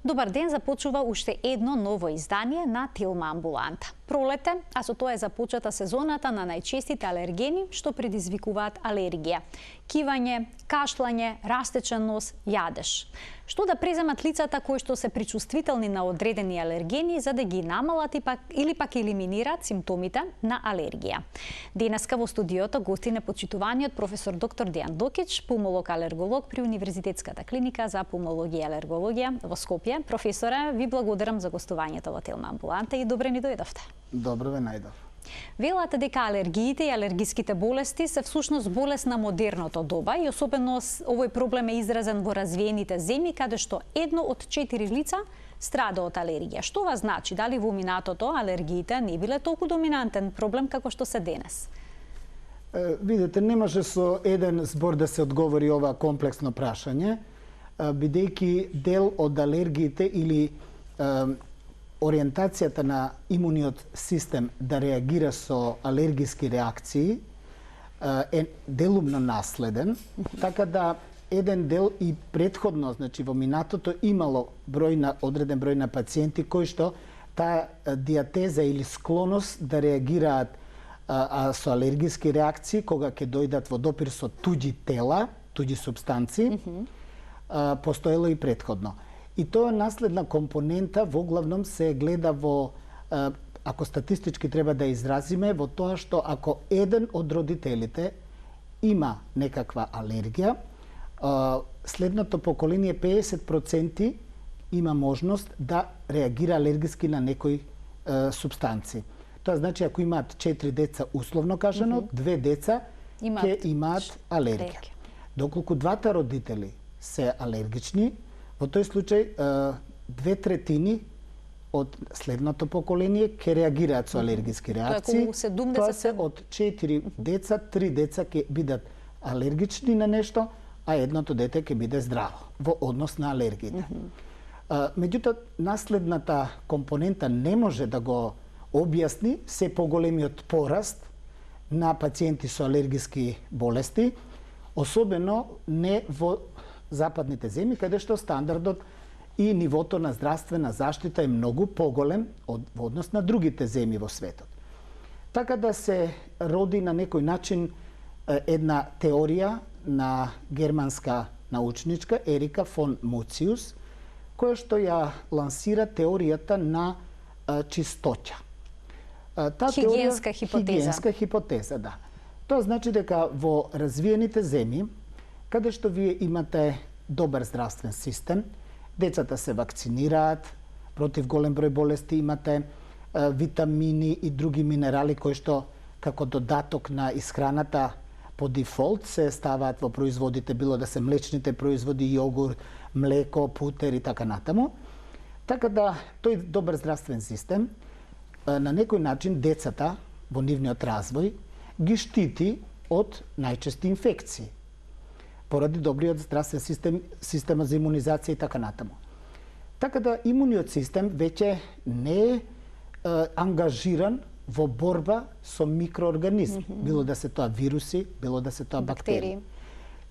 Добар ден, започува уште едно ново издание на Тилма амбуланта. Пролете, а со тоа е започната сезоната на најчестите алергени што предизвикуваат алергија. Кивање, кашлање, растечен нос, јадеж. Што да преземат лицата кои што се причувствителни на одредени алергени за да ги намалат или пак елиминираат симптомите на алергија. Денеска во студиото гости на почитуваниот професор доктор Дејан Докич, пулмолог-алерголог при Универзитетската клиника за пулмологија и алергологија во Скопје. Професоре, ви благодарам за гостувањето во Тилма амбуланта и добре ни дојдовте. Добро ве најдов. Велате дека алергиите и алергиските болести се всушност болест на модерното доба и особено овој проблем е изразен во развиените земји каде што 1 од 4 лица страда од алергија. Што ова значи? Дали во минатото алергиите не биле толку доминантен проблем како што се денес? Видете, не може со еден збор да се одговори ова комплексно прашање, бидејќи дел од алергиите или ориентацијата на имуниот систем да реагира со алергиски реакции е делумно наследен, така да еден дел и предходно, значи во минатото имало одреден број на пациенти кои што таа диатеза или склоност да реагираат со алергиски реакции кога ќе дојдат во допир со туѓи тела, туѓи супстанции, постоело и предходно. И тоа наследна компонента во главном се гледа во, ако статистички треба да изразиме, во тоа што ако еден од родителите има некаква алергија, следното поколение 50% има можност да реагира алергиски на некои субстанции. Тоа значи ако имаат 4 деца условно кажано, 2 деца ќе имаат алергија. Доколку двата родители се алергични, во тој случај 2/3 од следното поколение ќе реагираат со алергиски реакции. Тоа се од 4 деца, 3 деца ќе бидат алергични на нешто, а едното дете ќе биде здраво во однос на алергиите. Меѓутоа, наследната компонента не може да го објасни се поголемиот пораст на пациенти со алергиски болести, особено не во западните земји, каде што стандардот и нивото на здравствена заштита е многу поголем во однос на другите земји во светот. Така да се роди на некој начин една теорија на германска научничка Ерика фон Муциус, која што ја лансира теоријата на чистоќа. Хигиенска хипотеза, да. Тоа значи дека во развиените земји, каде што вие имате добар здравствен систем, децата се вакцинираат против голем број болести, имате витамини и други минерали кои што како додаток на исхраната по дефолт се ставаат во производите, било да се млечните производи, јогурт, млеко, путер и така натаму. Така да тој добар здравствен систем на некој начин децата во нивниот развој ги штити од најчести инфекции поради добриот здравствен система за имунизација и така натаму. Така да имуниот систем веќе не е ангажиран во борба со микроорганизми, било да се тоа вируси, било да се тоа бактерии.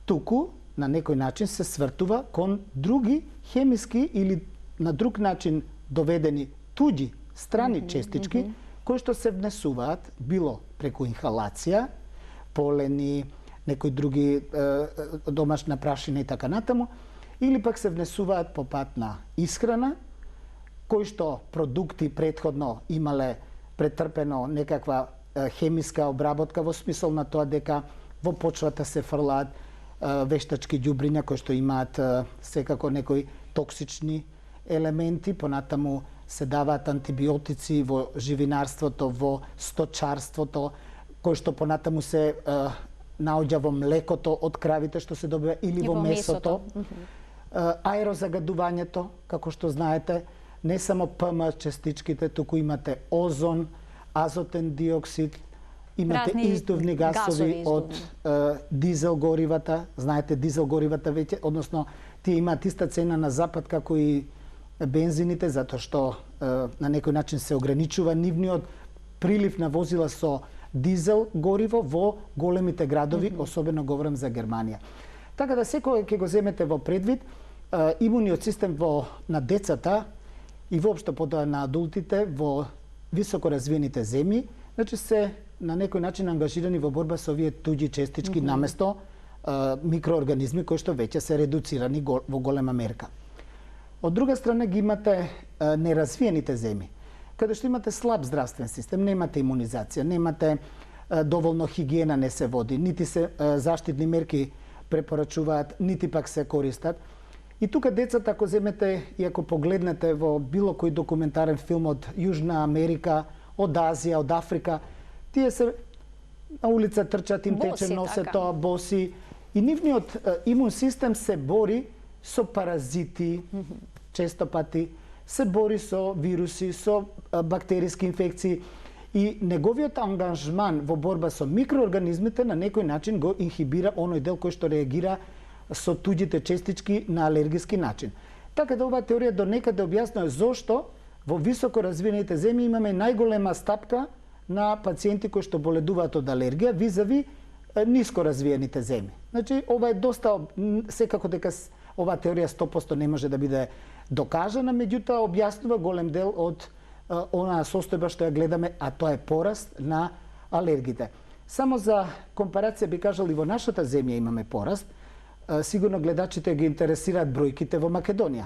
Туку на некој начин се свртува кон други хемиски или на друг начин доведени туѓи страни честички кои што се внесуваат било преку инхалација, полени, некои други домашна прашина и така натаму, или пак се внесуваат по пат на исхрана, кои што продукти предходно имале претрпено некаква хемиска обработка во смисол на тоа дека во почвата се фрлаат вештачки ѓубриња кои што имаат секако некои токсични елементи, понатаму се даваат антибиотици во живинарството, во сточарството, кои што понатаму се наоѓа во млекото од кравите што се добива или во месото. Аерозагадувањето, како што знаете, не само ПМ частичките, туку имате озон, азотен диоксид, имате издувни гасови од дизел горивата. Знаете, дизел горивата веќе, односно тие имаат иста цена на запад како и бензините, затоа што на некој начин се ограничува нивниот прилив на возила со дизел гориво во големите градови, особено говорам за Германија. Така да секој ќе го земете во предвид, имуниот систем на децата и воопшто потоа на адултите во високо развиените земји, значи се на некој начин ангажирани во борба со овие туѓи честички наместо микроорганизми кои што веќе се редуцирани во голема мерка. Од друга страна ги имате неразвиените земји, каде што имате слаб здравствен систем, немате имунизација, немате доволно хигиена не се води, нити се заштитни мерки препорачуваат, нити пак се користат. И тука децата, ако земете и ако погледнете во било кој документарен филм од Јужна Америка, од Азија, од Африка, тие се на улица трчат, им тече носето, боси. И нивниот имун систем се бори со паразити, често пати, се бори со вируси, со бактериски инфекции. И неговиот ангажман во борба со микроорганизмите на некој начин го инхибира оној дел кој што реагира со туѓите честички на алергиски начин. Така да оваа теорија до некаде објаснува зошто во високо развиените земји имаме најголема стапка на пациенти кои што боледуваат од алергија визави ниско развиените земји. Значи, ова е доста, секако дека оваа теорија 100% не може да биде докажана, меѓутоа објаснува голем дел од онаа состојба што ја гледаме, а тоа е пораст на алергите. Само за компарација би кажал и во нашата земја имаме пораст. Сигурно гледачите ги интересираат бројките во Македонија.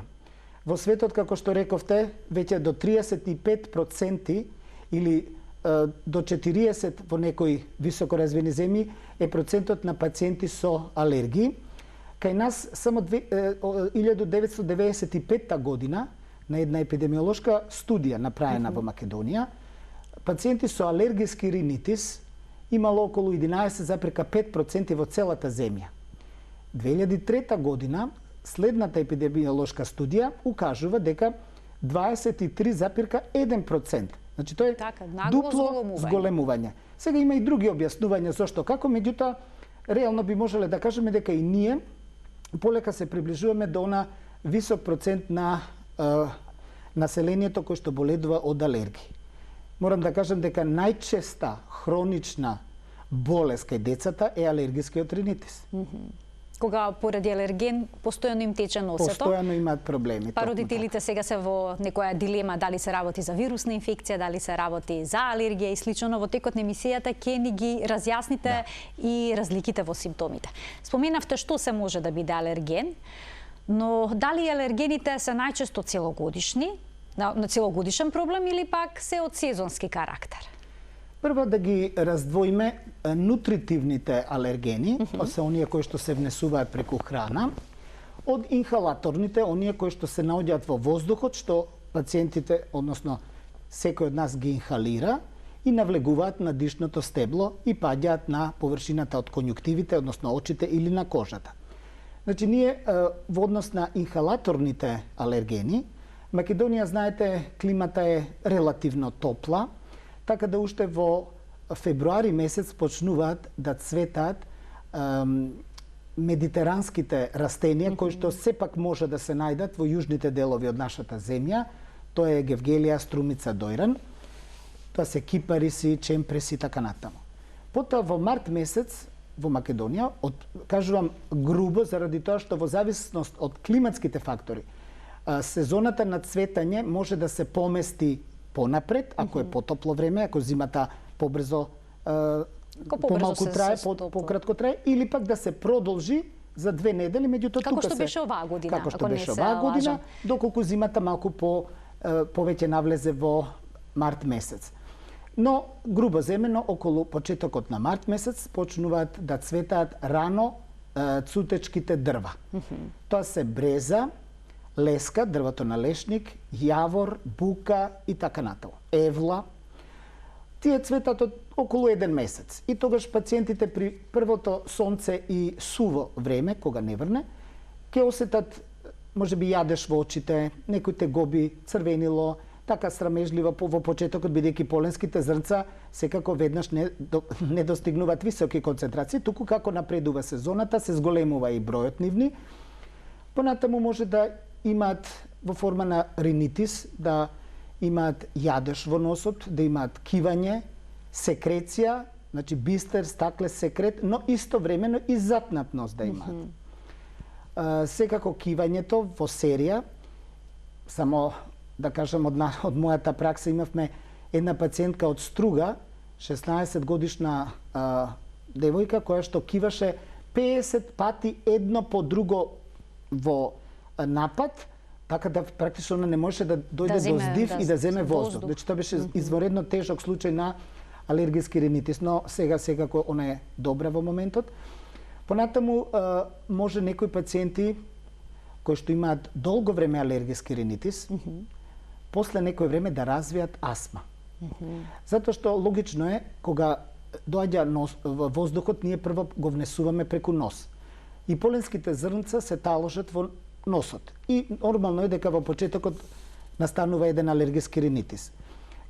Во светот, како што рековте, веќе до 35% или до 40% во некои високо развиени земји е процентот на пациенти со алергии. Кај нас само 1995 година на една епидемиолошка студија направена во Македонија, пациенти со алергиски ринитис имало околу 11,5% во целата земја. 2003 година следната епидемиолошка студија укажува дека 23,1%. Значи тоа е дупло зголемување. Сега има и други објаснувања зошто како, меѓутоа реално би можеле да кажеме дека и ние полека се приближуваме до она висок процент на населението кој што боледува од алергии. Морам да кажам дека најчеста хронична болест кај децата е алергискиот ринитис. Кога поради алерген постојано им тече носето. Постојано имаат проблеми. Па родителите сега се во некоја дилема дали се работи за вирусна инфекција, дали се работи за алергија и слично. Во текот на емисијата ќе ни ги разјасните и разликите во симптомите. Споменавте што се може да биде алерген, но дали алергените се најчесто целогодишни, на целогодишен проблем или пак се од сезонски карактер? Прво да ги раздвоиме нутритивните алергени, се оние кои што се внесуваат преку храна, од инхалаторните, оние кои што се наоѓаат во воздухот, што пациентите, односно секој од нас ги инхалира и навлегуваат на дишното стебло и паѓаат на површината од конјуктивите, односно очите или на кожата. Значи, ние во однос на инхалаторните алергени, Македонија, знаете, климата е релативно топла, така да уште во февруари месец почнуваат да цветаат медитеранските растенија, кои што сепак може да се најдат во јужните делови од нашата земја. Тоа е гевгелија, струмица, дојран. Тоа се кипариси, чемпреси и така натаму. Потоа во март месец во Македонија, кажувам грубо заради тоа што во зависност од климатските фактори, сезоната на цветање може да се помести понапред, ако е потопло време, ако зимата побрзо помалку трае, пократко трае, или пак да се продолжи за 2 недели, меѓутоа тука се... Како што беше оваа година. Како што беше оваа година, доколку зимата малку повеќе навлезе во март месец. Но, грубо земено, околу почетокот на март месец почнуваат да цветаат рано цутечките дрва. Тоа се бреза, леска, дрвото на лешник, јавор, бука и така натаму. Евла. Тие цветат од околу 1 месец. И тогаш пациентите при првото сонце и суво време, кога не врне, ќе осетат можеби јадеш во очите, некои тегоби, црвенило, така срамежливо во почетокот, бидејќи поленските зрнца секако веднаш не достигнуваат високи концентрации, туку како напредува сезоната, се зголемува и бројот нивни. Понатаму може да имаат во форма на ринитис, да имаат јадеж во носот, да имаат кивање, секреција, значи бистер, стакле, секрет, но истовремено и затнат нос да имаат. Секако кивањето во серија, само да кажам од мојата пракса, имавме една пациентка од Струга, 16 годишна девојка, која што киваше 50 пати едно по друго во напад, така да практично она не можеше да дојде до здив и да земе воздух. Значи тоа беше изворедно тежок случај на алергиски ринитис, но сега секако она е добра во моментот. Понатаму може некои пациенти кои што имаат долго време алергиски ринитис, после некој време да развијат астма. Затоа што логично е, кога доаѓа воздухот, ние прво го внесуваме преку нос. И поленските зрнца се таложат во носот. И нормално е дека во почетокот настанува еден алергиски ринитис.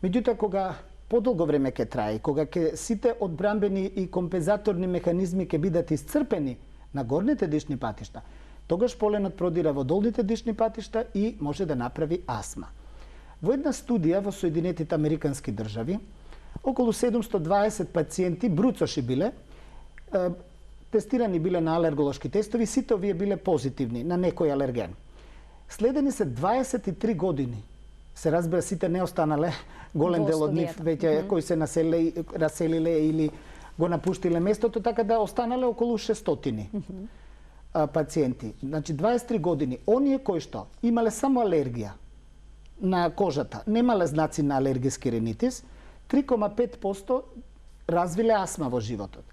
Меѓутоа, кога подолго време ќе трае, кога сите одбранбени и компензаторни механизми ќе бидат исцрпени на горните дишни патишта, тогаш поленот продира во долните дишни патишта и може да направи астма. Во една студија во Соединетите Американски држави, околу 720 пациенти, бруцоши биле, тестирани биле на алерголошки тестови, сите овие биле позитивни на некој алерген. Следени се 23 години. Се разбира, сите не останале, голем дел од нив веќе кои се раселиле или го напуштиле местото, така да останале околу 600 пациенти. Значи 23 години. Оние кои што имале само алергија на кожата, немале знаци на алергиски ринитис, 3,5% развиле астма во животот.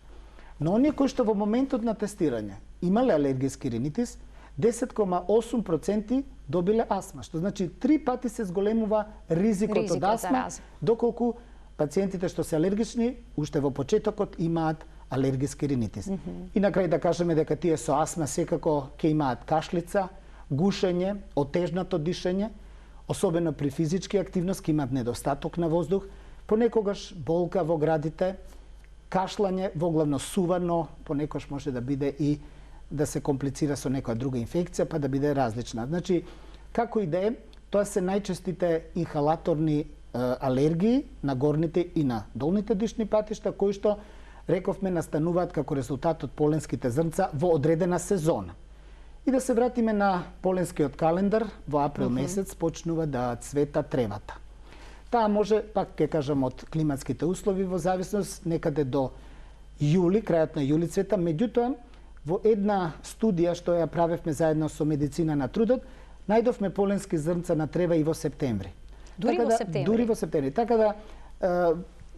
Но оние кои што во моментот на тестирање имале алергиски ринитис, 10,8% добиле астма, што значи 3 пати се зголемува ризикот од астма, доколку пациентите што се алергични уште во почетокот имаат алергиски ринитис. И на крај да кажеме дека тие со астма секако ќе имаат кашлица, гушење, отежнато дишење, особено при физички активност ќе имаат недостаток на воздух, понекогаш болка во градите, кашлање, воглавно сувано, понекогаш може да биде и да се комплицира со некоја друга инфекција, па да биде различна. Значи, како и да е, тоа се најчестите инхалаторни алергии на горните и на долните дишни патишта, кои што, рековме, настануваат како резултат од поленските зрнца во одредена сезона. И да се вратиме на поленскиот календар, во април месец почнува да цвета тревата. Таа може, пак ќе кажам, од климатските услови во зависност, некаде до јули, крајот на јули цвета, меѓутоа, во една студија што ја правевме заедно со Медицина на трудот, најдовме поленски зрнца на трева и во септември. Дури во септември. Така да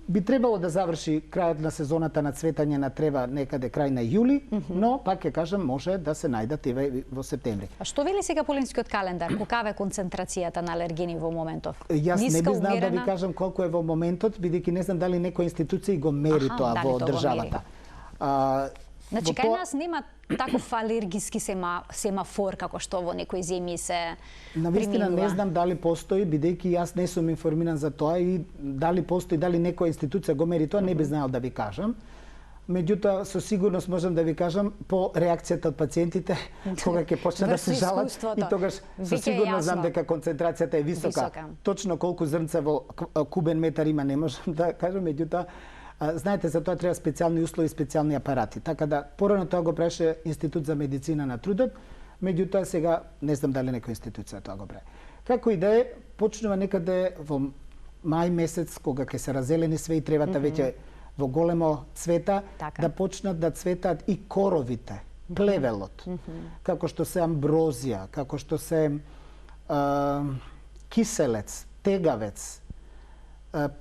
би требало да заврши крајот на сезоната на цветање на трева некаде крај на јули, но пак ќе кажам може да се најдат и во септември. А што вели сега поленскиот календар? Каква е концентрацијата на алергени во моментот? Јас не би знал да ви кажам колку е во моментот, бидејќи не знам дали некоја институција го мери тоа во државата. Значи, кај нас нема таков алергиски семафор како што во некои земји се приминува. Навистина не знам дали постои, бидејќи јас не сум информиран за тоа и дали постои, дали некоја институција го мери тоа, не би знаел да ви кажам. Меѓутоа, со сигурност можам да ви кажам по реакцијата од пациентите, кога ќе почне да се жалат, и тогаш со сигурност знам дека концентрацијата е висока. Точно колку зрнца во кубен метар има не можам да кажам, меѓутоа знаете, за тоа треба специјални услови, специјални апарати. Така да, порано тоа го правеше Институт за медицина на трудот, меѓутоа сега не знам дали некоја институција тоа го прави. Како и да е, почнува некаде во мај месец, кога ќе се разелени све и тревата веќе во големо цвета, да почнат да цветаат и коровите, плевелот, како што се амброзија, како што се киселец, тегавец,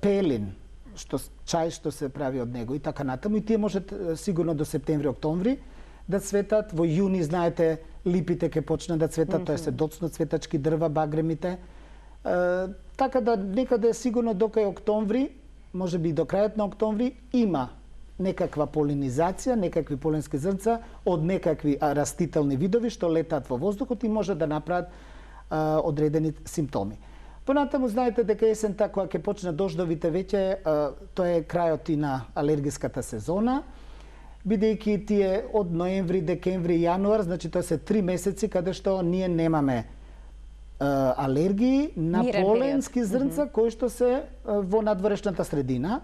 пелин, чај што се прави од него и така натаму. И тие можат сигурно до септември-октомври да цветат. Во јуни, знаете, липите ќе почнат да цветат, тоа се доцно цветачки дрва, багремите. Така да некаде сигурно до кај октомври, може би до крајот на октомври, има некаква полинизација, некакви поленски зрнца од некакви растителни видови што летаат во воздухот и може да направат одредени симптоми. Понатаму знаете дека есента кога ќе почнат дождовите веќе, тоа е крајот и на алергиската сезона, бидејќи тие од ноември, декември и јануар, значи тоа се 3 месеци каде што ние немаме алергии на поленски зрнца кои што се во надворешната средина,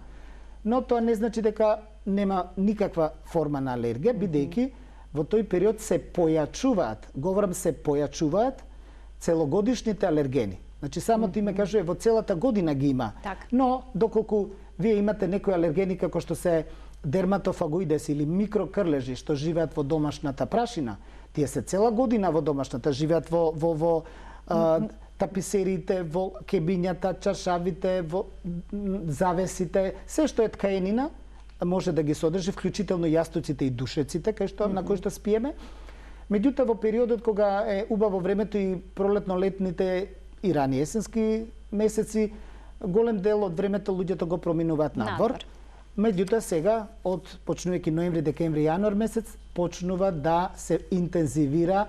но тоа не значи дека нема никаква форма на алергија, бидејќи во тој период се појачуваат, говорам се појачуваат целогодишните алергени. Значи самото име кажува во целата година ги има. Так. Но доколку вие имате некои алергени како што се дерматофагоидес или микрокрлежи што живеат во домашната прашина, тие се цела година во домашната, живеат во таписериите, во кебињата, чашавите, во завесите, се што е ткаенина може да ги содржи, вклучително јастуците и душеците на кои што спиеме. Меѓутоа во периодот кога е убаво времето и пролетно-летните и рани есенски месеци, голем дел од времето луѓето го проминуваат надвор. Меѓутоа сега, почнувајќи ноември, декември, јануар месец, почнува да се интензивира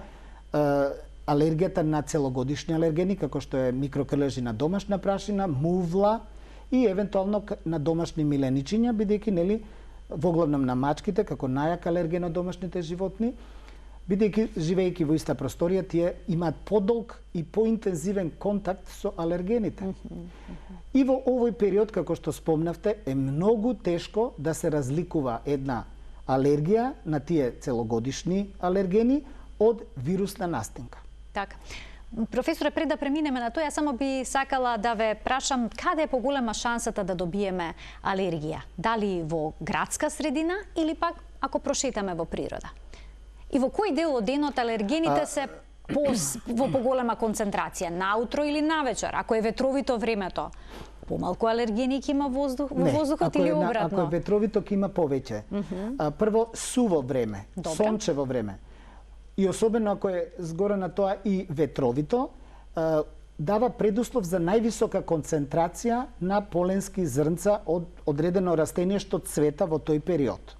алергијата на целогодишни алергени, како што е микрокрлежи на домашна прашина, мувла и евентуално на домашни миленичиња, бидејќи нели воглавном на мачките како најак алерген од домашните животни, бидејќи живејќи во иста просторија, тие имаат подолг и поинтензивен контакт со алергените. И во овој период, како што спомнавте, е многу тешко да се разликува една алергија на тие целогодишни алергени од вирусна настинка. Така. Професоре, пред да преминеме на тоа, само би сакала да ве прашам каде е поголема шансата да добиеме алергија? Дали во градска средина или пак ако прошетаме во природа? И во кој дел од денот алергените се во поголема концентрација, наутро или навечер? Ако е ветровито времето, помалку алергени ќе има во воздухот или обратно? Ако е ветровито ќе има повеќе. Прво суво време, сончево време. И особено ако е згора на тоа и ветровито, дава предуслов за највисока концентрација на поленски зрнца од одредено растение што цвета во тој период.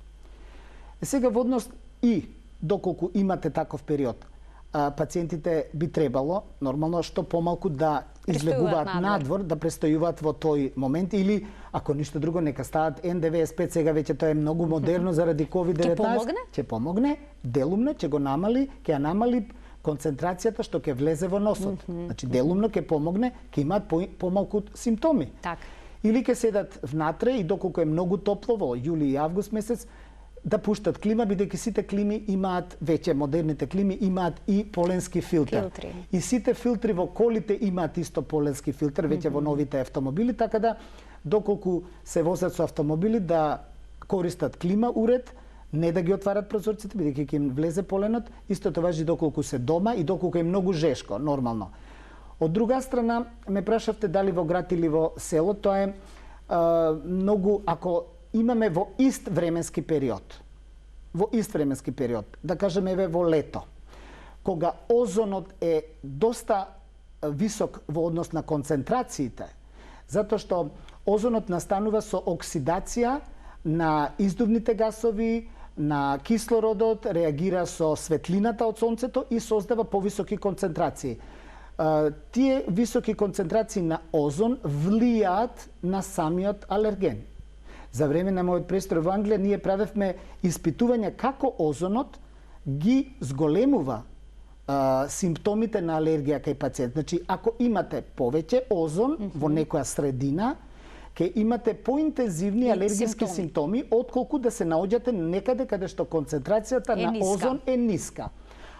Сега во однос и доколку имате таков период, пациентите би требало нормално што помалку да излегуваат надвор, да престојуваат во тој момент или ако ништо друго нека стават N95, сега веќе тоа е многу модерно заради COVID-19. Ќе помогне, делумно ќе го намали, ќе ја намали концентрацијата што ќе влезе во носот. Значи делумно ќе помогне, ќе имаат помалку симптоми. Так. Или ќе седат внатре и доколку е многу топло во јули и август месец, да пуштат клима, бидејќи сите клими имаат, веќе модерните клими имаат и поленски филтер. И сите филтри во колите имаат исто поленски филтер, веќе во новите автомобили, така да доколку се возат со автомобили да користат клима уред, не да ги отварат прозорците, бидејќи ќе им влезе поленот, истото важи доколку се дома и доколку е многу жешко, нормално. Од друга страна, ме прашавте дали во град или во село, тоа е многу, ако имаме во ист временски период. Во ист временски период, да кажеме еве во лето, кога озонот е доста висок во однос на концентрациите, затоа што озонот настанува со оксидација на издувните гасови, на кислородот, реагира со светлината од сонцето и создава повисоки концентрации. Тие високи концентрации на озон влијаат на самиот алерген. За време на мојот престој во Англија ние правевме испитувања како озонот ги зголемува симптомите на алергија кај пациент. Значи, ако имате повеќе озон во некоја средина, ќе имате поинтензивни алергиски симптоми, отколку да се наоѓате некаде каде што концентрацијата на озон е ниска.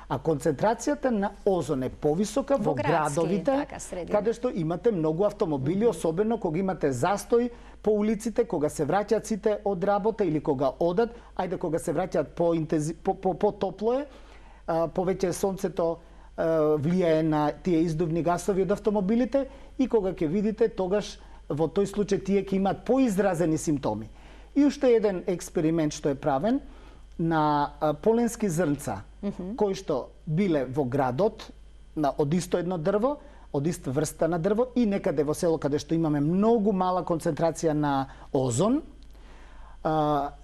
А концентрацијата на озон е повисока во градовите, каде што имате многу автомобили, особено кога имате застој по улиците, кога се враќаат сите од работа или кога одат, ајде кога се враќаат по-топло е, повеќе сонцето влијае на тие издувни гасови од автомобилите и кога ќе видите, тогаш во тој случај тие ќе имаат поизразени симптоми. И уште еден експеримент што е правен на поленски зрнца, кои што биле во градот, од исто едно дрво, од иста врста на дрво и некаде во село каде што имаме многу мала концентрација на озон,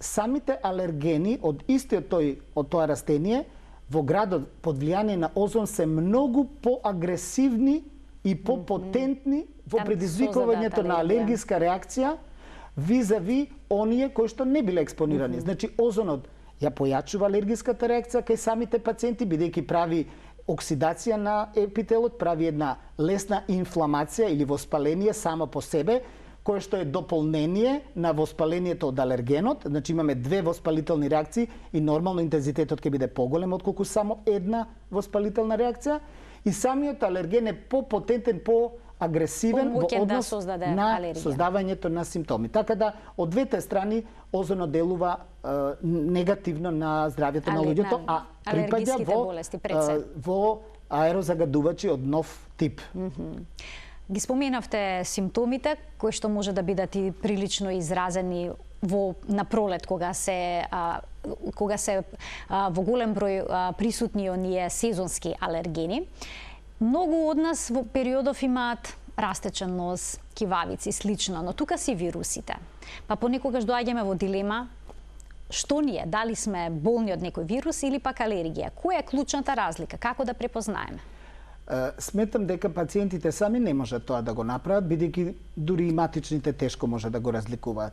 самите алергени од истиот од тоа растение во градот под влијание на озон се многу поагресивни и попотентни во предизвикувањето на алергиска реакција визави оние кои што не биле експонирани. Значи озонот ја појачува алергиската реакција кај самите пациенти, бидејќи прави оксидација на епителот, прави една лесна инфламација или воспаление само по себе, кое што е дополнение на воспалението од алергенот. Значи имаме две воспалителни реакции и нормално интензитетот ќе биде поголем отколку само една воспалителна реакција. И самиот алерген е попотентен, агресивен во однос на создавањето на симптоми. Така да, од двете страни, озоно делува негативно на здравјето на луѓето, а припаѓа во аерозагадувачи од нов тип. Ги споменавте симптомите, кои што може да бидат и прилично изразени на пролет, кога се во голем број присутни оние сезонски алергени. Многу од нас во периодов имаат растечен нос, кивавици, слично, но тука си вирусите. Па понекогаш доаѓаме во дилема што ни е, дали сме болни од некој вирус или пак алергија. Која е клучната разлика? Како да препознаеме? Сметам дека пациентите сами не можат тоа да го направат, бидејќи дури и матичните тешко може да го разликуваат.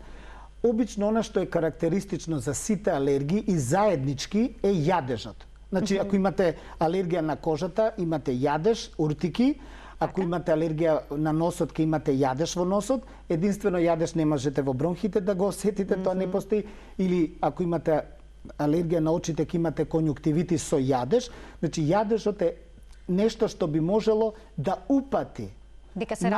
Обично она што е карактеристично за сите алергии и заеднички е јадежот. Значи, ако имате алергија на кожата, имате јадеж, уртики. Ако имате алергија на носот, ќе имате јадеж во носот. Единствено јадеж не можете во бронхите да го осетите, тоа не постои. Или ако имате алергија на очите, ќе имате конјуктивитис со јадеж. Значи, јадежот е нешто што би можело да упати дека се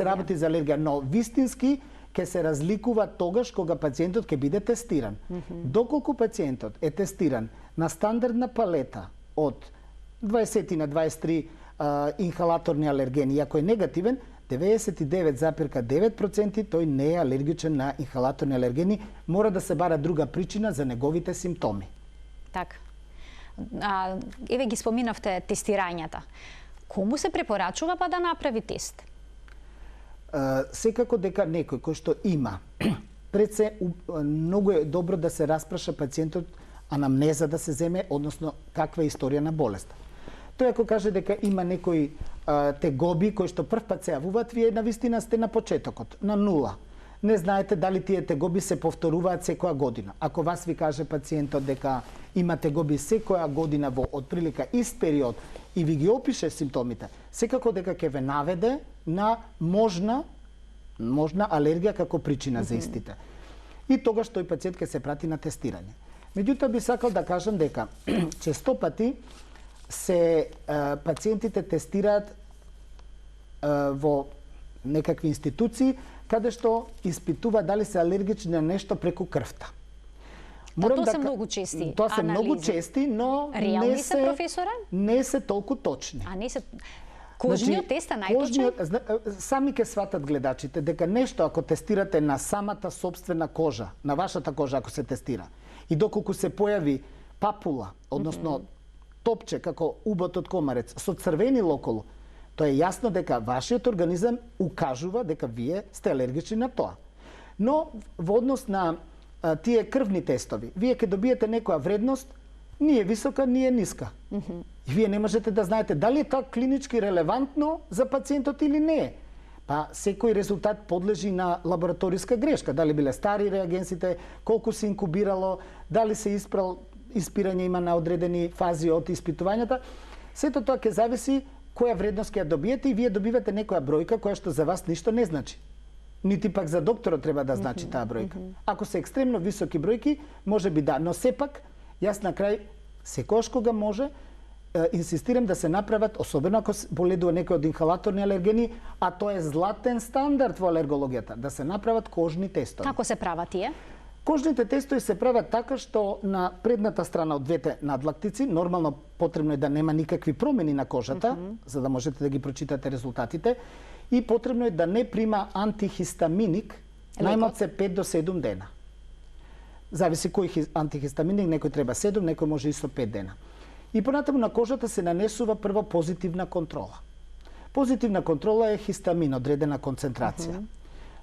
работи за алергија. Но вистински ќе се разликува тогаш кога пациентот ќе биде тестиран. Доколку пациентот е тестиран на стандардна палета од 20 на 23 инхалаторни алергени, ако е негативен, 99,9% тој не е алергичен на инхалаторни алергени, мора да се бара друга причина за неговите симптоми. Така. Еве ги споминавте тестирањата. Кому се препорачува па да направи тест? Секако дека некој кој што има, пред се многу е добро да се распраша пациентот анамнеза да се земе, односно каква е историја на болеста. Тој ако каже дека има некои тегоби кои што прв пат се јавуваат, вие навистина сте на почетокот, на нула. Не знаете дали тие тегоби се повторуваат секоја година. Ако вас ви каже пациентот дека има тегоби секоја година во отприлика ист период и ви ги опише симптомите, секако дека ќе ве наведе на можна алергија како причина за истите. И тогаш тој пациент ќе се прати на тестирање. Меѓутоа би сакал да кажам дека често пати се пациентите тестираат во некакви институции каде што испитува дали се алергични на нешто преку крвта. Тоа се многу чести. Тоа се многу чести, но реални се, професоре? Не се толку точни. А не се кожниот тест е најточен? Сами ќе сватат гледачите дека нешто ако тестирате на самата собствена кожа, на вашата кожа ако се тестира, и доколку се појави папула, односно топче како убот од комарец со црвенил околу, тоа е јасно дека вашиот организам укажува дека вие сте алергични на тоа. Но во однос на тие крвни тестови, вие ќе добиете некоја вредност, ни е висока, ни е ниска. И вие не можете да знаете дали е тоа клинички релевантно за пациентот или не е. Па секој резултат подлежи на лабораториска грешка, дали биле стари реагенсите, колку се инкубирало, дали се испирање има на одредени фази од испитувањата. Сето тоа ќе зависи која вредност ќе ја добиете и вие добивате некоја бројка која што за вас ништо не значи. Нити пак за докторот треба да значи таа бројка. Ако се екстремно високи бројки, може би да, но сепак јас на крај секогаш кога може инсистирам да се направат, особено ако боледува некој од инхалаторни алергени, а тоа е златен стандард во алергологијата, да се направат кожни тестови. Како се прават тие? Кожните тестови се прават така што на предната страна од двете надлактици, нормално потребно е да нема никакви промени на кожата, за да можете да ги прочитате резултатите, и потребно е да не прима антихистаминик најмалку 5 до 7 дена. Зависи кој антихистаминик, некој треба 7, некој може и со 5 дена. И понатаму на кожата се нанесува прво позитивна контрола. Позитивна контрола е хистамин, одредена концентрација.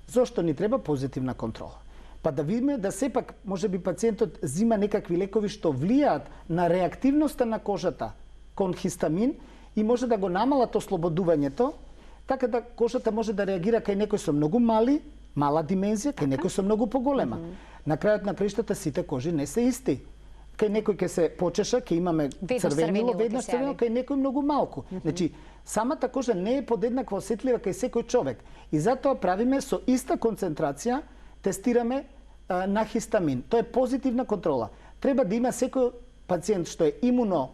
Зошто ни треба позитивна контрола? Па да видиме да сепак може би пациентот зима некакви лекови што влијаат на реактивноста на кожата кон хистамин и може да го намалат ослободувањето, така да кожата може да реагира кај некој со многу мала димензија, кај некој со многу поголема. На крајот на краиштата сите кожи не се исти. кај некој ќе се почеша, ќе имаме црвенило, веднаш црвенило, кај некој многу малку. Значи, самата кожа не е подеднакво осетлива кај секој човек. И затоа правиме со иста концентрација, тестираме на хистамин. Тоа е позитивна контрола. Треба да има секој пациент што е имуно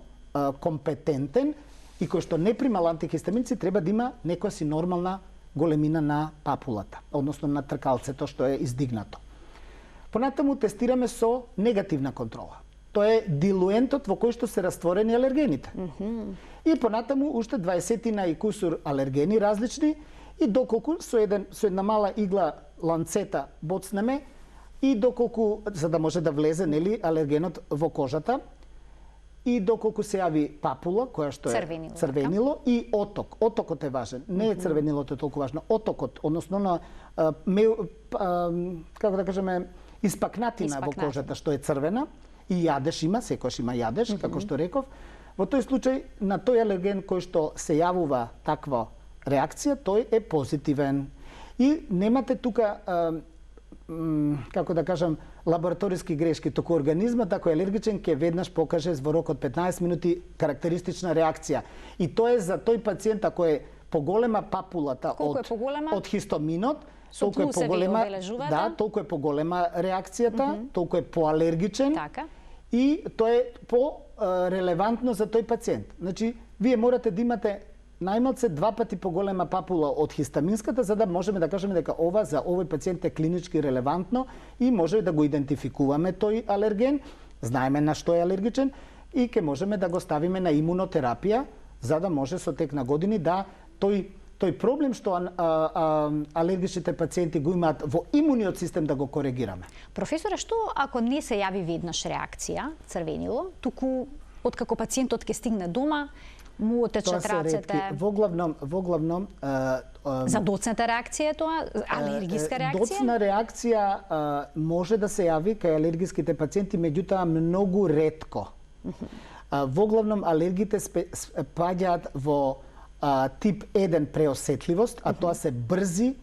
компетентен и кој што не примал антихистаминци, треба да има некоја си нормална големина на папулата, односно на тркалцето што е издигнато. Понатаму тестираме со негативна контрола. Тоа е дилуентот во кој што се растворени алергените. И понатаму уште 20 и кусур алергени различни и доколку со една мала игла ланцета боцнеме и доколку, за да може да влезе алергенот во кожата, и доколку се јави папула, која што е црвенило, и оток. Отокот е важен. Не е црвенилото толку важно. Отокот, односно на како да кажеме, испакнатина во кожата што е црвена, и јадеш има, секојаш има јадеш, како што реков. Во тој случај, на тој алерген кој што се јавува таква реакција, тој е позитивен. И немате тука, како да кажам, лабораториски грешки, току организмот, ако е алергичен, ќе веднаш покаже во рок од 15 минути карактеристична реакција. И тоа е за тој пациент, ако е поголема папулата од хистаминот, толку е поголема, да, толку е поголема реакцијата, толку е поалергичен. И тоа е по-релевантно за тој пациент. Значи, вие морате да имате најмалце 2 пати поголема папула од хистаминската, за да можеме да кажеме дека ова за овој пациент е клинички релевантно и може да го идентификуваме тој алерген, знаеме на што е алергичен и ќе можеме да го ставиме на имунотерапија, за да може со тек на години да тој проблем што алергичните пациенти го имаат во имуниот систем да го коригираме. Професоре, што ако не се јави веднаш реакција, црвенило, туку откако пациентот ќе стигне дома, му отечат рацете? Воглавном за доцната реакција е тоа? Алергиска реакција? Доцна реакција може да се јави кај алергиските пациенти, меѓутоа многу ретко. Воглавном алергите паѓаат во тип 1 преосетливост, а тоа се брзи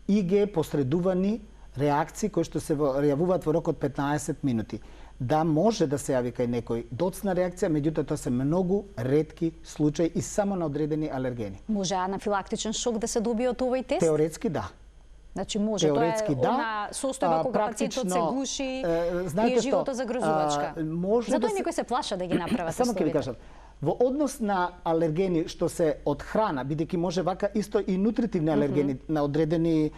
ИГ посредувани реакции кои што се јавуваат во рок од 15 минути. Да, може да се јави кај некој доцна реакција, меѓутоа тоа се многу ретки случаи и само на одредени алергени. Може анафилактичен шок да се добие од овој тест? Теоретски да. Значи може, теоретски, тоа е она состојба кога пациентот се гуши и е живото загрозувачка. Затоа некои се плаша да ги направат тестовите. Само ќе ви кажам, во однос на алергени што се од храна, бидејќи може вака исто и нутритивни алергени на одредени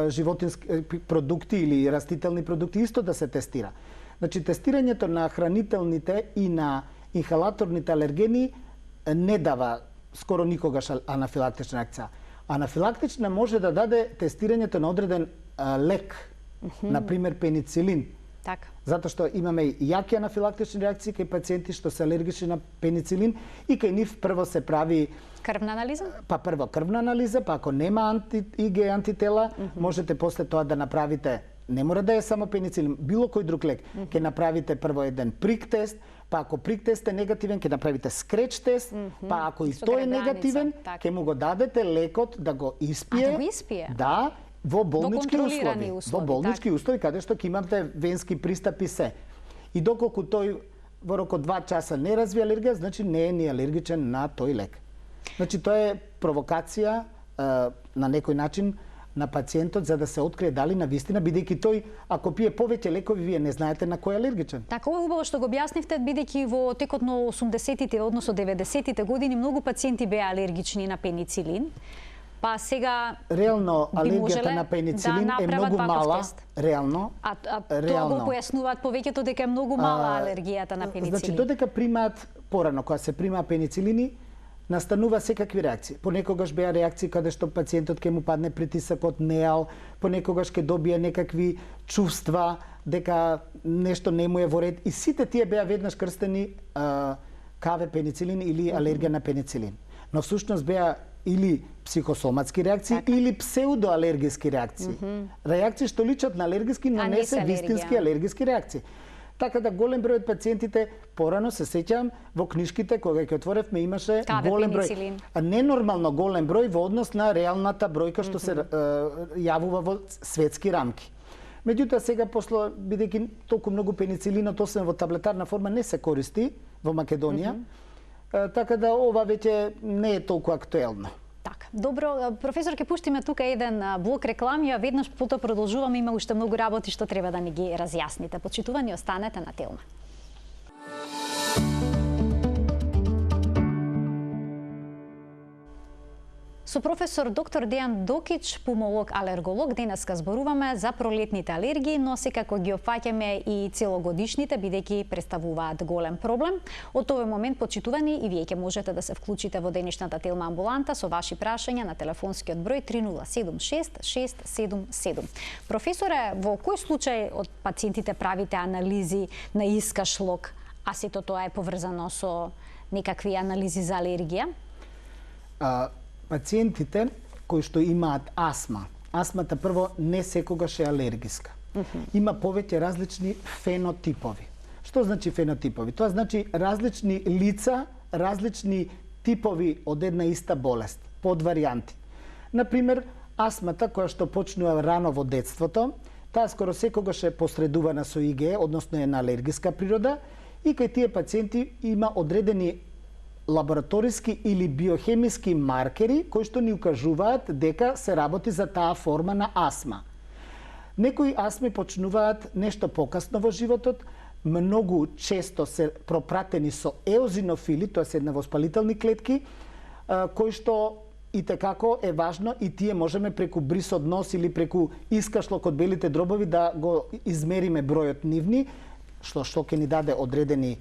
животински продукти или растителни продукти исто да се тестира. Значи, тестирањето на хранителните и на инхалаторните алергени не дава скоро никогаш анафилактична реакција. Анафилактична може да даде тестирањето на одреден лек, например пеницилин. Така. Затоа што имаме јаки анафилактични реакции кај пациенти што се алергични на пеницилин и кај нив прво се прави крвна анализа? Па прво крвна анализа, па ако нема ИГ антитела, можете после тоа да направите, не мора да е само пеницилин, било кој друг лек. Ќе направите прво еден прик тест, па ако прик тест е негативен, ќе направите скреч тест, па ако и тој е негативен, ќе му го дадете лекот да го испие. А да го испие? Да, во болнички услови. Во болнички така. услови, каде што ќе имате венски пристапи се. И доколку тој во рок од 2 часа не разви алергија, значи не е ни алергичен на тој лек. Значи тоа е провокација на некој начин на пациентот за да се открие дали на вистина, бидејќи тој ако пие повеќе лекови, вие не знаете на кој е алергичен. Така, ова убаво што го објаснивте, бидејќи во текот на 80-тите, односно 90-тите години, многу пациенти беа алергични на пеницилин. Па сега реално алергијата на пеницилин е многу мала, реално. Тоа го појаснуваат повеќето дека е многу мала алергијата на пеницилин. Значи додека примаат порано кога се примаа пеницилини, настанува секакви реакции. Понекогаш беа реакции каде што пациентот ќе му падне притисакот, неал, понекогаш ќе добие некакви чувства дека нешто не му е во ред и сите тие беа веднаш крстени КВ пеницилин или алергија на пеницилин. Но всушност беа или психосоматски реакции или псевдоалергиски реакции. Реакции што личат на алергиски, но не се вистински алергиски реакции. Така да голем број од пациентите порано се сеќавам во книшките кога ќе отворевме имаше голем број, ненормално голем број во однос на реалната бројка што се јавува во светски рамки. Меѓутоа сега после, бидејќи толку многу пеницилинот освен во таблетарна форма не се користи во Македонија, така да ова веќе не е толку актуелно. Така, добро, професор, ќе пуштиме тука еден блок реклами, а веднаш потоа продолжуваме, има уште многу работи што треба да ни ги разјасните. Почитувани, останете на Телма. Со професор доктор Дејан Докич, пулмолог-алерголог, денеска зборуваме за пролетните алергии, но секако ги опфаќаме и целогодишните, бидејќи представуваат голем проблем. Од овој момент, почитувани, и вие ќе можете да се вклучите во денешната Телма амбуланта со ваши прашања на телефонскиот број 3076 677. Професоре, во кој случај од пациентите правите анализи на искашлок, а сето тоа е поврзано со некакви анализи за алергија? Пациентите кои што имаат астма, астмата прво не секогаш е алергиска. Има повеќе различни фенотипови. Што значи фенотипови? Тоа значи различни лица, различни типови од една иста болест, подваријанти. Например, астмата која што почнува рано во детството, таа скоро секогаш е посредувана со ИГ, односно е на алергиска природа, и кај тие пациенти има одредени лабораториски или биохемиски маркери кои што ни укажуваат дека се работи за таа форма на астма. Некои астми почнуваат нешто покасно во животот, многу често се пропратени со еозинофили, тоа се една воспалителни клетки, кои што и tekako е важно и тие можеме преку брис од нос или преку искашлок од белите дробови да го измериме бројот нивни, што ќе ни даде одредени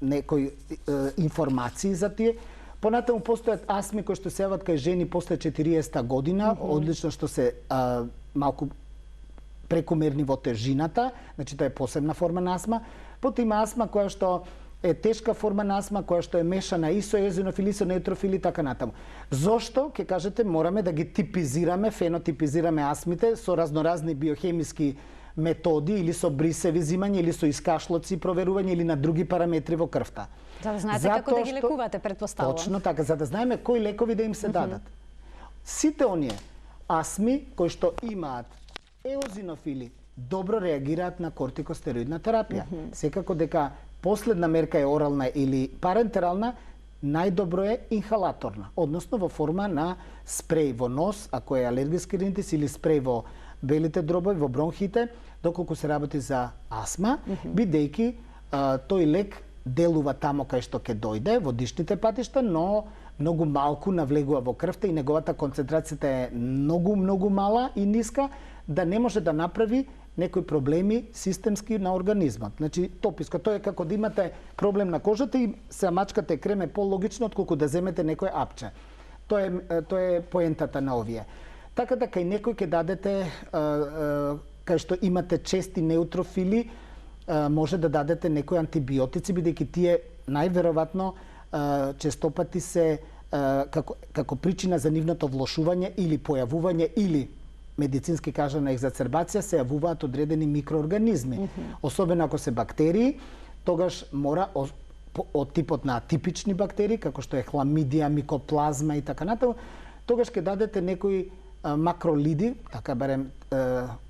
некои информации за тие. Понатаму постојат астми кои што се јават кај жени после 40 година, одлично што се малку прекумерни во тежината, значи тоа е посебна форма на астма. Потоа има астма која што е тешка форма на астма, која што е мешана и со еозинофили, и со неутрофили и така натаму. Зошто? Ќе кажете, мораме да ги типизираме, фенотипизираме астмите со разноразни биохемиски методи или со брисеви зимање или со искашлоци проверување или на други параметри во крвта. За да знаете како да ги лекувате, предпоставувам. Точно така, за да знаеме кои лекови да им се дадат. Сите оние астми кои што имаат еозинофили добро реагираат на кортикостероидна терапија. Секако дека последна мерка е орална или парентерална, најдобро е инхалаторна, односно во форма на спреј во нос, ако е алергиски ринитис, или спреј во белите дробови, во бронхите, доколку се работи за астма, бидејќи тој лек делува тамо кај што ќе дојде, во дишните патишта, но многу малку навлегува во крвта и неговата концентрацијата е многу мала и ниска, да не може да направи некои проблеми системски на организмот. Значи, тописка, тоа е како да имате проблем на кожата и се мачкате крем е пологично отколку да земете некој апче. Тоа е поентата на овие. Така да кај некој ќе дадете, кај што имате чести неутрофили, може да дадете некои антибиотици, бидејќи тие најверојатно честопати се како причина за нивното влошување или појавување или медицински кажано екзацербација се јавуваат одредени микроорганизми. Особено ако се бактерии, тогаш мора од типот на атипични бактерии, како што е хламидија, микоплазма и така натаму, тогаш ќе дадете некои макролиди, така барем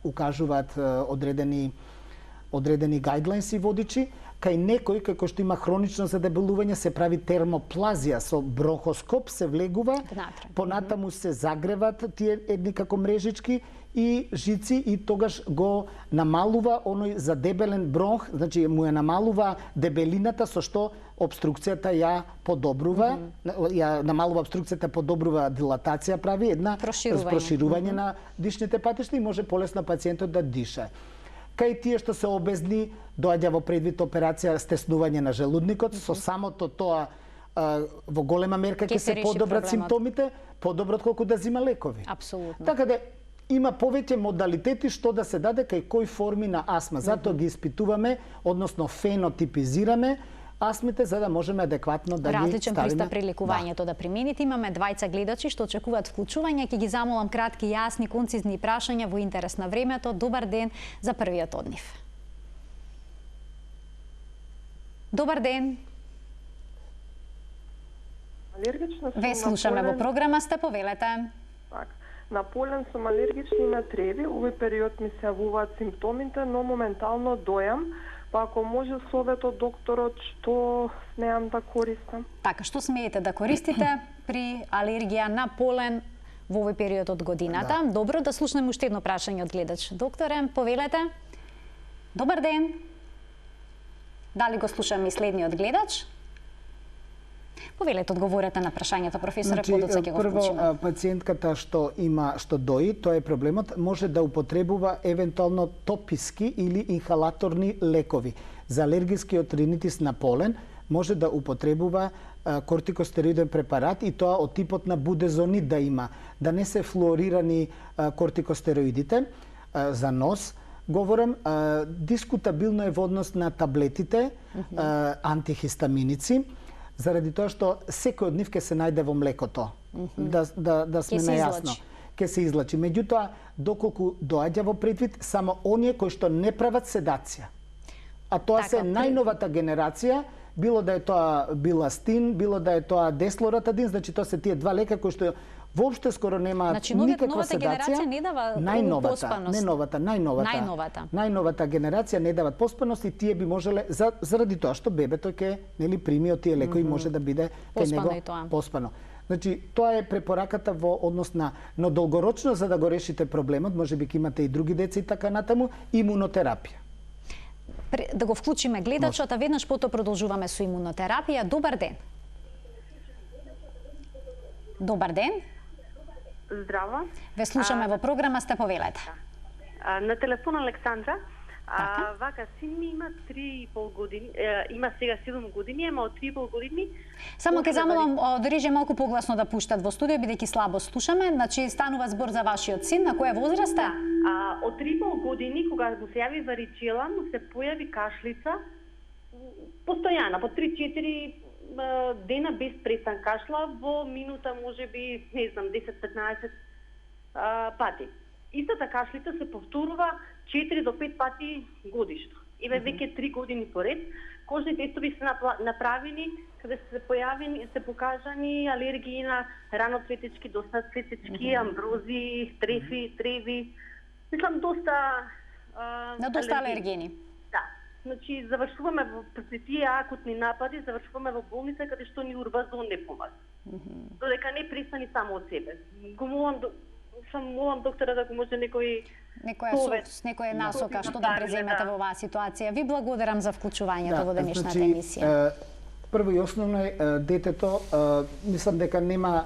укажуваат одредени гайдлайнси водичи, кај некој како што има хронично задебелување се прави термоплазија со бронхоскоп се влегува, понатаму се загреват тие едни како мрежички и жици и тогаш го намалува оној задебелен бронх, значи му ја намалува дебелината со што обструкцијата ја подобрува, ја намалува обструкцијата, подобрува дилатација, прави една проширување на дишните патишта и може полесно пациентот да диша. Кај тие што се обезни, доаѓа во предвид операција стеснување на желудникот, со самото тоа во голема мерка ќе се подобрат симптомите, подобро отколку да зима лекови. Апсолутно. Така да има повеќе модалитети што да се даде кај кои форми на астма. Затоа ги испитуваме, односно фенотипизираме астмите за да можеме адекватно да ги ставиме. Различен пристап при лекувањето да примените. Имаме двајца гледачи што очекуваат вклучување. Ќе ги замолам кратки, јасни, концизни прашања во интерес на времето. Добар ден за првиот од нив. Добар ден. Алергична сум. Ве слушаме во програма, сте, повелете. Так. На полен сум алергична и на треви. Овој период ми се јавуваат симптомите, но моментално дојам. Па ако може совет од докторот, што смеам да користам? Така, што смеете да користите при алергија на полен во овој период од годината? Да. Добро, да слушнеме уште едно прашање од гледач. Докторе, повелете. Добар ден. Дали го слушаме и следниот гледач? Повелете, одговорете на прашањето, професоре, подоцна ќе го вклучиме. Прво, пациентката што дои, тоа е проблемот, може да употребува евентуално тописки или инхалаторни лекови. За алергискиот ринитис на полен може да употребува кортикостероиден препарат и тоа од типот на будезонид да има, да не се флуорирани кортикостероидите за нос. Говорам, дискутабилно е во однос на таблетите, антихистаминици, заради тоа што секој од нив ќе се најде во млекото. Да сме најасно. Ќе се излачи. Меѓутоа, доколку доаѓа во предвид само оние кои што не прават седација. А тоа се најновата генерација, било да е тоа биластин, било да е тоа деслоратадин, значи тоа се тие два лека кои што воопште скоро немаат никаква седација. Генерација не дава поспаност. Најновата генерација не дават поспаност и тие би можеле заради тоа што бебето ќе прими од тие лекови може да биде кај него поспано. Значи тоа е препораката во однос на, но долгорочно за да го решите проблемот, можеби ќе имате и други деца и така натаму, имунотерапија. Да го вклучиме гледачот, а веднаш потоа продолжуваме со имунотерапија. Добар ден. Добар ден. Здраво. Ве слушаме во програма, сте повелете. На телефон Александра. Вака, син ми има 3,5 години, има сега 7 години, ама од 3,5 години... Само ќе замолам да реже малку погласно да пуштат во студио, бидејќи слабо слушаме. Значи, станува збор за вашиот син, на која возраст е? Од 3,5 години, кога му се јави варичела, му се појави кашлица, постојана, по 3-4 дена без престан кашла, во минута можеби, не знам, 10-15 пати. Истата кашлица се повторува 4 до 5 пати годишно. Еве веќе 3 години поред. Кожни тестови се направени, каде се покажани алергии на раноцветички, доснацветички, амбрози, треви. Мислам, доста... На доста алергени. Да. Значи, завршуваме при тие акутни напади, завршуваме во болница, каде што ни урбазон не помага. Додека не престани само од себе. Го молам доктора да го може некоја насока што да преземете во оваа ситуација. Ви благодарам за вклучувањето во денешната емисија. Прво и основно е детето, мислам дека нема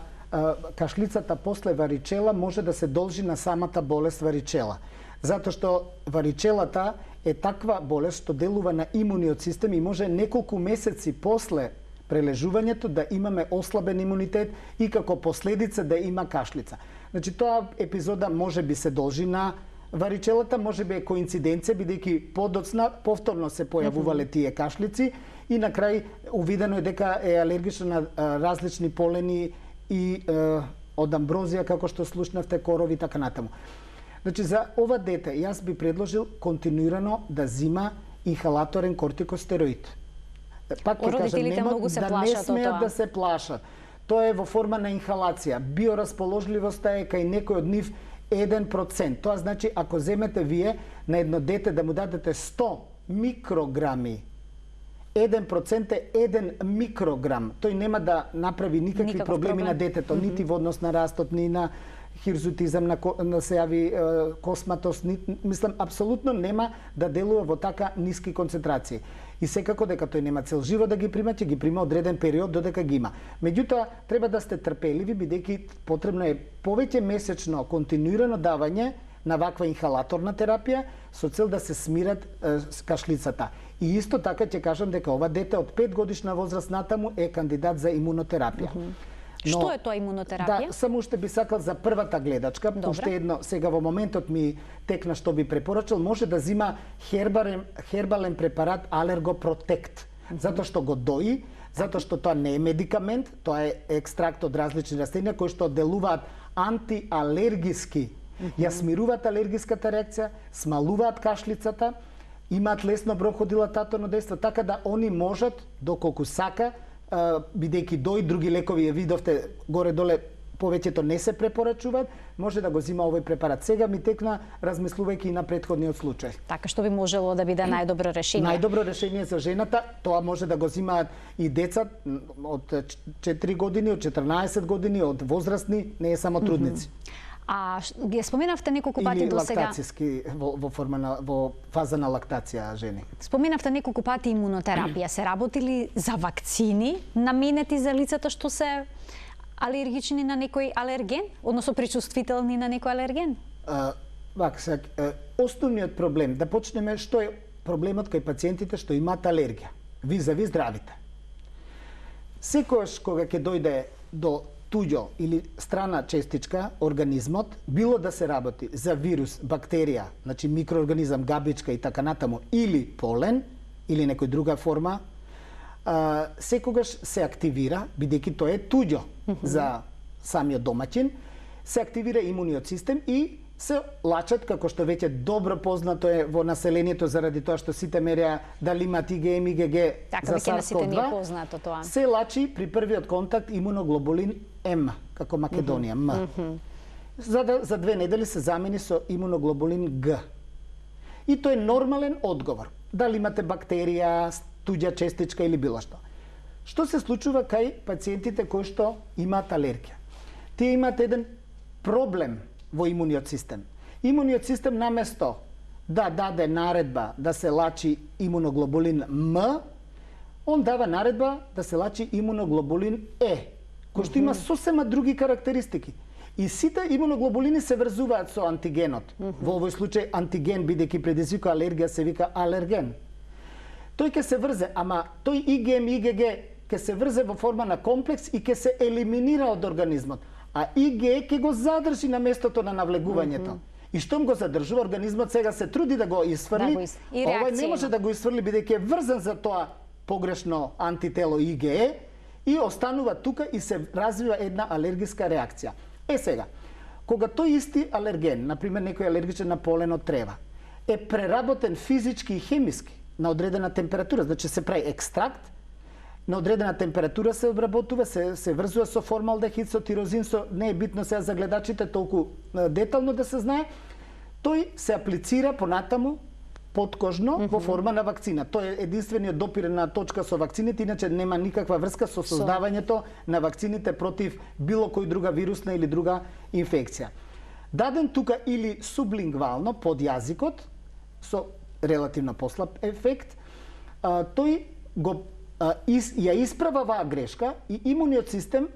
кашлицата после варичела може да се должи на самата болест варичела. Затоа што варичелата е таква болест што делува на имуниот систем и може неколку месеци после прележувањето да имаме ослабен имунитет и како последица да има кашлица. Значи тоа епизода може би се должи на варичелата, може би е коинциденција, бидејќи подоцна повторно се појавувале тие кашлици и на крај увидено е дека е алергична на различни полени и од амброзија, како што слушнавте, корови и така натаму. Значи за ова дете јас би предложил континуирано да зима инхалаторен кортикостероид. Пак ќе кажам, да не смеат да се плашат. Тоа е во форма на инхалација. Биорасположливоста е кај некој од нив 1%. Тоа значи, ако земете вие на едно дете да му дадете 100 микрограми, 1% е 1 микрограм. Тој нема да направи никакви проблеми на детето, нити во однос на растот, ни на хирзутизам, на се јави косматост, мислам, апсолутно нема да делува во така ниски концентрации. И секако дека тој нема цел живот да ги прима, ќе ги прима одреден период додека ги има. Меѓутоа, треба да сте трпеливи, бидејќи потребно е повеќе месечно континуирано давање на ваква инхалаторна терапија со цел да се смират кашлицата. И исто така ќе кажам дека ова дете од 5 годишна возраст натаму е кандидат за имунотерапија. Што е тоа имунотерапија? Да, само уште би сакал за првата гледачка, уште едно, сега во моментот ми текна што би препорачал, може да зима хербален препарат Алергопротект, затоа што го дои, затоа што тоа не е медикамент, тоа е екстракт од различни растенија кои што делуваат антиалергиски, ја смируваат алергиската реакција, смалуваат кашлицата, имаат лесно бронходилататорно дејство, така да они можат, доколку сака, бидејќи дои други лекови ја видовте горе-доле повеќето не се препорачуваат, може да го зима овој препарат. Сега ми текна размислувајќи и на претходниот случај. Така што би можело да биде најдобро решение. Најдобро решение за жената, тоа може да го зимаат и деца од 4 години, од 14 години, од возрастни, не е само трудници. А ги споменавте неколку пати или до сега. лактацијски во фаза на лактација жени. Споменавте неколку пати имунотерапија. Се работи ли за вакцини наменети за лицата што се алергични на некој алерген, односно причувствителни на некој алерген? Основниот проблем, да почнеме што е проблемот кај пациентите што имаат алергија, визави здравите. Секојаш кога ќе дојде до туѓо или страна честичка организмот, било да се работи за вирус, бактерија, значи микроорганизам, габичка и така натаму, или полен, или некој друга форма, секогаш се активира, бидејќи тоа е туѓо за самиот домаќин, се активира имуниот систем и се лачат, како што веќе добро познато е во населението заради тоа што сите мереа дали имаат IgM, IgG така, за SARS-CoV-2, се лачи при првиот контакт имуноглобулин М, како Македонија, М. За 2 недели се замени со имуноглобулин Г. И тоа е нормален одговор. Дали имате бактерија, туѓа честичка или било што. Што се случува кај пациентите кои што имаат алергија? Тие имаат еден проблем во имуниот систем. Имуниот систем наместо да даде наредба да се лачи имуноглобулин М, он дава наредба да се лачи имуноглобулин Е, кој што има сосема други карактеристики. И сите имуноглобулини се врзуваат со антигенот. Во овој случај антиген, бидејќи предизвикува алергија, се вика алерген. Тој ќе се врзе, ама тој IgM, IgG ќе се врзе во форма на комплекс и ќе се елиминира од организмот. А IgE ќе го задржи на местото на навлегувањето. И штом го задржува, организмот сега се труди да го исфрли, овој не може да го исфрли бидејќи е врзан за тоа погрешно антитело IgE и останува тука и се развива една алергиска реакција. Сега, кога тој исти алерген, например некој алергичен на полен од трева, е преработен физички и хемиски на одредена температура, значи се прави екстракт, на одредена температура се обработува, се врзува со формалдехид, со тирозин, не е битно сега за гледачите толку детално да се знае, тој се аплицира понатаму подкожно во форма на вакцина. Тој е единствениот допирна точка со вакцините, иначе нема никаква врска со создавањето на вакцините против било кој друга вирусна или друга инфекција. Даден тука или сублингвално под јазикот со релативно послаб ефект, тој го ја исправа оваа грешка и имуниот систем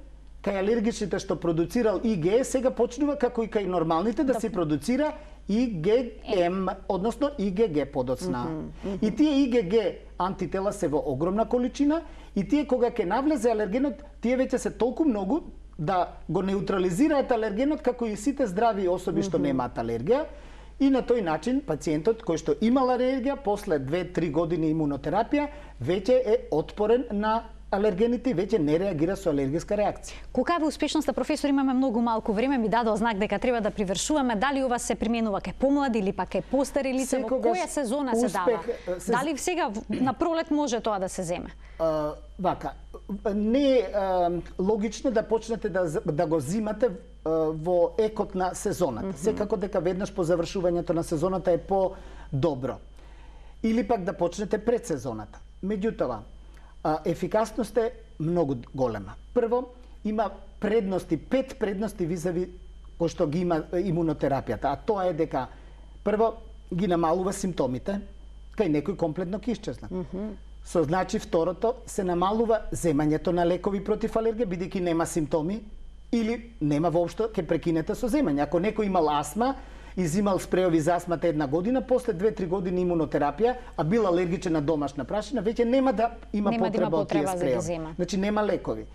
кај алергичните што продуцирал IgE сега почнува како и кај нормалните да се продуцира IgM, односно IgG подоцна. И тие IgG антитела се во огромна количина и тие кога ќе навлезе алергенот, тие веќе се толку многу да го неутрализираат алергенот како и сите здрави особи што немаат алергија. И на тој начин пациентот кој што имал алергија после 2-3 години имунотерапија веќе е отпорен на алергените и веќе не реагира со алергиска реакција. Колка е успешноста, професор, имаме многу малку време, ми дадол знак дека треба да привршуваме. Дали ова се применува кај помлади или па кај постари лица, во која сезона се дава? Дали сега на пролет може тоа да се земе? Вака, не е логично да почнете да го зимате во екот на сезоната. Секако дека веднаш по завршувањето на сезоната е по-добро. Или пак да почнете пред сезоната. Меѓутоа, ефикасноста е многу голема. Прво, има предности, 5 предности визави кои што ги има имунотерапијата, а тоа е дека прво ги намалува симптомите, кај некој комплетно ќе исчезнат. Со значи второто се намалува земањето на лекови против алергија бидејќи нема симптоми или нема воопшто ќе прекинете со земање. Ако некој имал астма и зимал спреови за астмата 1 година, после 2-3 години имунотерапија, а бил алергичен на домашна прашина, веќе нема да има потреба од тие спреови. Значи нема лекови.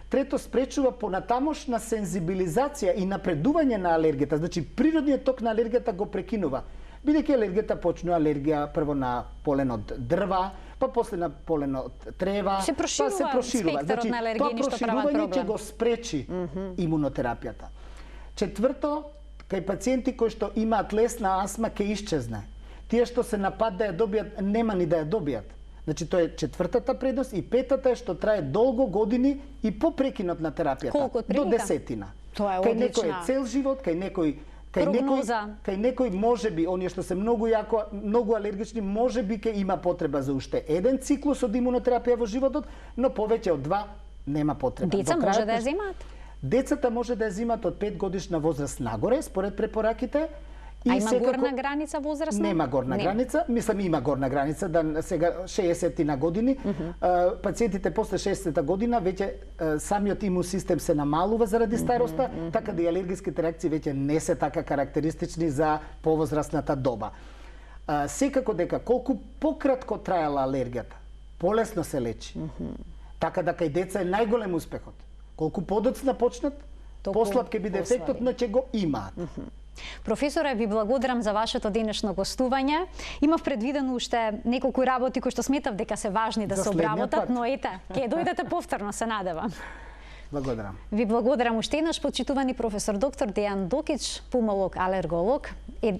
Трето, спречува понатамошна сензибилизација и напредување на алергијата, значи природниот ток на алергијата го прекинува. Бидејќи алергијата почнува алергија прво на полен од дрва, па после на полен од трева, се проширува. Значи, на алергени тоа проширување ќе го спречи имунотерапијата. Четврто, кај пациенти кои што имаат лесна астма ќе исчезне. Тие што се напад да ја добијат, нема ни да ја добијат. Значи тоа е четвртата предност и петата е што трае долго години и по прекинот на терапијата. Колку од до 10. Тоа е Кај некој одлична е цел живот, кај некој прогноза. Кај некој можеби, оние што се многу алергични, можеби ќе има потреба за уште еден циклус од имунотерапија во животот, но повеќе од 2 нема потреба. Деца може да ја земаат? Децата може да ја земаат од 5 годишна возраст нагоре, според препораките. А има горна граница возрастна? Нема горна граница, мислам има горна граница, да сега 60 на години. Пациентите после 60 година веќе самиот имун систем се намалува заради староста, така да и алергиските реакции веќе не се така карактеристични за повозрастната доба. Секако дека колку пократко траела алергијата, полесно се лечи. Така да кај деца е најголем успехот. Колку подоцна почнат, послаб ќе биде ефектот, но ќе го имаат. Професоре, ви благодарам за вашето денешно гостување. Имав предвидено уште неколку работи кои што сметав дека се важни да се обработат, но ете, ќе дојдете повторно, се надевам. Благодарам. Ви благодарам уште еднаш, почитувани професор доктор Дејан Докич, пулмолог, алерголог.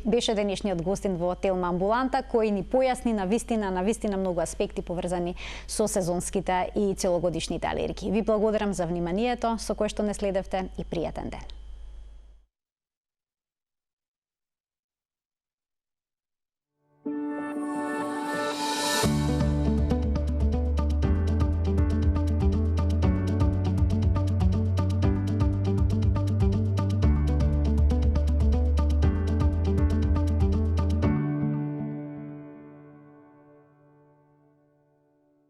Беше денешниот гостин во Телма амбуланта, кој ни појасни на вистина многу аспекти поврзани со сезонските и целогодишните алергии. Ви благодарам за вниманието со кое што не следевте и пријатен ден.